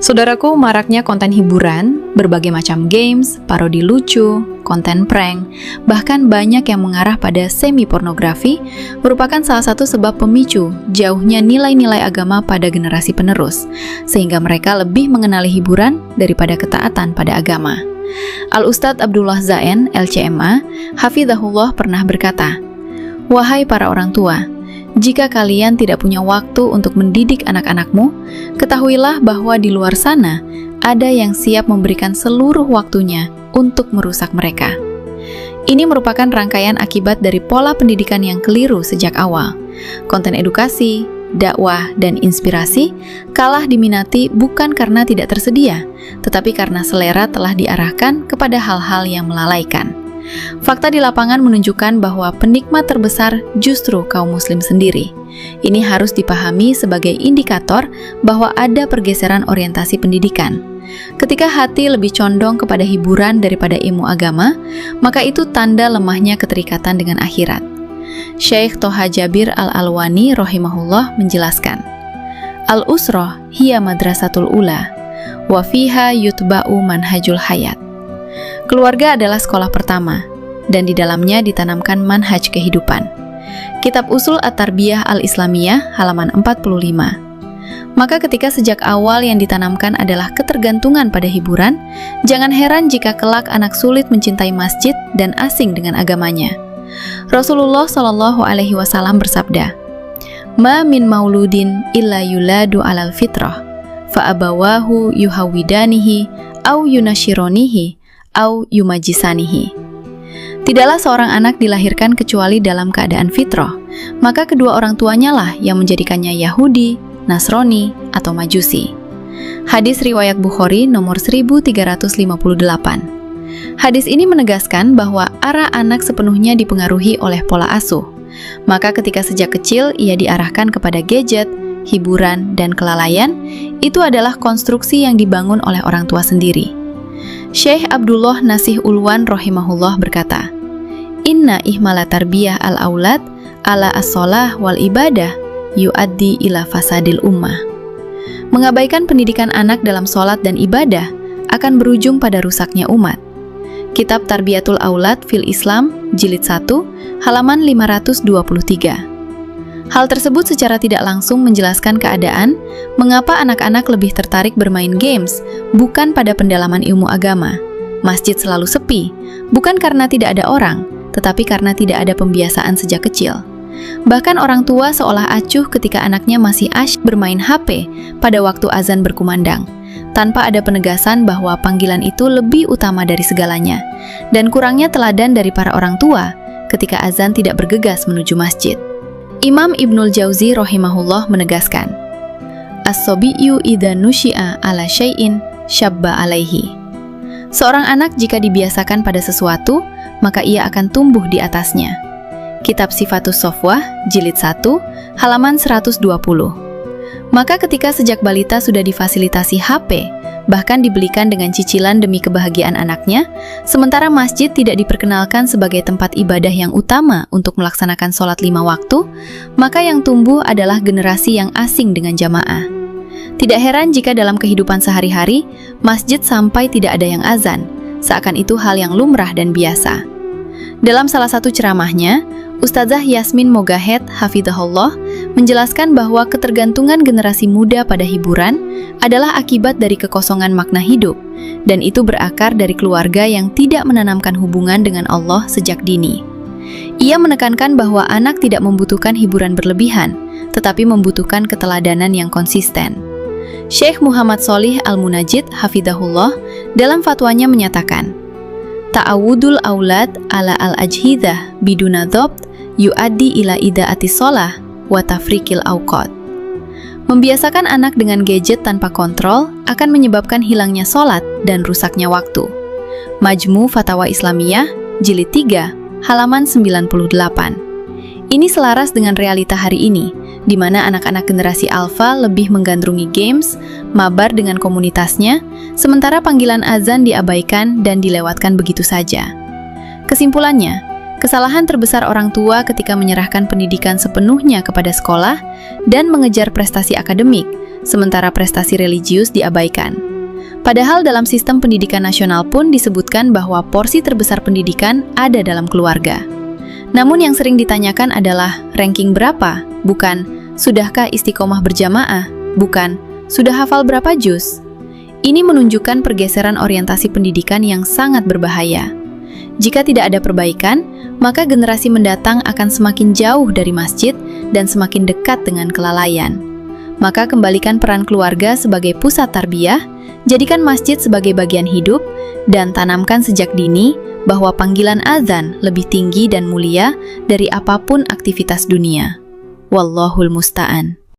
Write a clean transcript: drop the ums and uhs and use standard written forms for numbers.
Saudaraku, maraknya konten hiburan, berbagai macam games, parodi lucu, konten prank, bahkan banyak yang mengarah pada semi-pornografi, merupakan salah satu sebab pemicu jauhnya nilai-nilai agama pada generasi penerus, sehingga mereka lebih mengenali hiburan daripada ketaatan pada agama. Al-Ustadz Abdullah Zain, LCMA, Hafizahullah pernah berkata, "Wahai para orang tua, jika kalian tidak punya waktu untuk mendidik anak-anakmu, ketahuilah bahwa di luar sana ada yang siap memberikan seluruh waktunya untuk merusak mereka." Ini merupakan rangkaian akibat dari pola pendidikan yang keliru sejak awal. Konten edukasi, dakwah, dan inspirasi kalah diminati bukan karena tidak tersedia, tetapi karena selera telah diarahkan kepada hal-hal yang melalaikan. Fakta di lapangan menunjukkan bahwa penikmat terbesar justru kaum muslim sendiri. Ini harus dipahami sebagai indikator bahwa ada pergeseran orientasi pendidikan. Ketika hati lebih condong kepada hiburan daripada ilmu agama, maka itu tanda lemahnya keterikatan dengan akhirat. Syekh Toha Jabir Al-Alwani rahimahullah menjelaskan, "Al-usrah hiya madrasatul ula, wa fiha yutba'u manhajul hayat." Keluarga adalah sekolah pertama, dan di dalamnya ditanamkan manhaj kehidupan. Kitab Usul At-Tarbiyah Al-Islamiyah halaman 45. Maka ketika sejak awal yang ditanamkan adalah ketergantungan pada hiburan, jangan heran jika kelak anak sulit mencintai masjid dan asing dengan agamanya. Rasulullah Shallallahu Alaihi Wasallam bersabda, "Ma min mauludin illa yuladu alal fitrah, fa abawahu yuhawidanihi, au yunashironihi, au yumajisanihi." Tidaklah seorang anak dilahirkan kecuali dalam keadaan fitrah, maka kedua orang tuanya lah yang menjadikannya Yahudi, Nasrani, atau Majusi. Hadis riwayat Bukhari nomor 1358. Hadis ini menegaskan bahwa arah anak sepenuhnya dipengaruhi oleh pola asuh. Maka ketika sejak kecil ia diarahkan kepada gadget, hiburan, dan kelalaian, itu adalah konstruksi yang dibangun oleh orang tua sendiri. Syekh Abdullah Nasih Ulwan rahimahullah berkata, "Inna ihmala tarbiyah al-aulad ala as-sholah wal ibadah yu'addi ila fasadil ummah." Mengabaikan pendidikan anak dalam sholat dan ibadah akan berujung pada rusaknya umat. Kitab Tarbiyatul Aulad fil Islam, Jilid 1, halaman 523. Hal tersebut secara tidak langsung menjelaskan keadaan mengapa anak-anak lebih tertarik bermain games, bukan pada pendalaman ilmu agama. Masjid selalu sepi, bukan karena tidak ada orang, tetapi karena tidak ada pembiasaan sejak kecil. Bahkan orang tua seolah acuh ketika anaknya masih asyik bermain HP pada waktu azan berkumandang, tanpa ada penegasan bahwa panggilan itu lebih utama dari segalanya, dan kurangnya teladan dari para orang tua ketika azan tidak bergegas menuju masjid. Imam Ibnul Jauzi rahimahullah menegaskan, "As-sobiyu idza nusyi'a ala syai'in syabba alaihi." Seorang anak jika dibiasakan pada sesuatu, maka ia akan tumbuh di atasnya. Kitab Sifatus Sofwah, Jilid 1, halaman 120. Maka ketika sejak balita sudah difasilitasi HP, bahkan dibelikan dengan cicilan demi kebahagiaan anaknya, sementara masjid tidak diperkenalkan sebagai tempat ibadah yang utama untuk melaksanakan sholat 5 waktu, maka yang tumbuh adalah generasi yang asing dengan jamaah. Tidak heran jika dalam kehidupan sehari-hari, masjid sampai tidak ada yang azan, seakan itu hal yang lumrah dan biasa. Dalam salah satu ceramahnya, Ustazah Yasmin Mogahed Hafizahullah menjelaskan bahwa ketergantungan generasi muda pada hiburan adalah akibat dari kekosongan makna hidup, dan itu berakar dari keluarga yang tidak menanamkan hubungan dengan Allah sejak dini. Ia menekankan bahwa anak tidak membutuhkan hiburan berlebihan, tetapi membutuhkan keteladanan yang konsisten. Syekh Muhammad Sholih Al-Munajjid Hafizahullah dalam fatwanya menyatakan, "Ta'awudul aulad ala al-ajhidah biduna dhabt yu'addi ila ida'ati sholah wa tafrikil awqat." Membiasakan anak dengan gadget tanpa kontrol akan menyebabkan hilangnya sholat dan rusaknya waktu. Majmu Fatawa Islamiyah, Jilid 3, halaman 98. Ini selaras dengan realita hari ini, di mana anak-anak generasi alfa lebih menggandrungi games, mabar dengan komunitasnya, sementara panggilan azan diabaikan dan dilewatkan begitu saja. Kesimpulannya, Kesalahan terbesar orang tua ketika menyerahkan pendidikan sepenuhnya kepada sekolah dan mengejar prestasi akademik, sementara prestasi religius diabaikan. Padahal dalam sistem pendidikan nasional pun disebutkan bahwa porsi terbesar pendidikan ada dalam keluarga. Namun yang sering ditanyakan adalah ranking berapa, bukan sudahkah istiqomah berjamaah, bukan sudah hafal berapa juz. Ini menunjukkan pergeseran orientasi pendidikan yang sangat berbahaya. Jika tidak ada perbaikan, maka generasi mendatang akan semakin jauh dari masjid dan semakin dekat dengan kelalaian. Maka kembalikan peran keluarga sebagai pusat tarbiyah, jadikan masjid sebagai bagian hidup, dan tanamkan sejak dini bahwa panggilan azan lebih tinggi dan mulia dari apapun aktivitas dunia. Wallahul musta'an.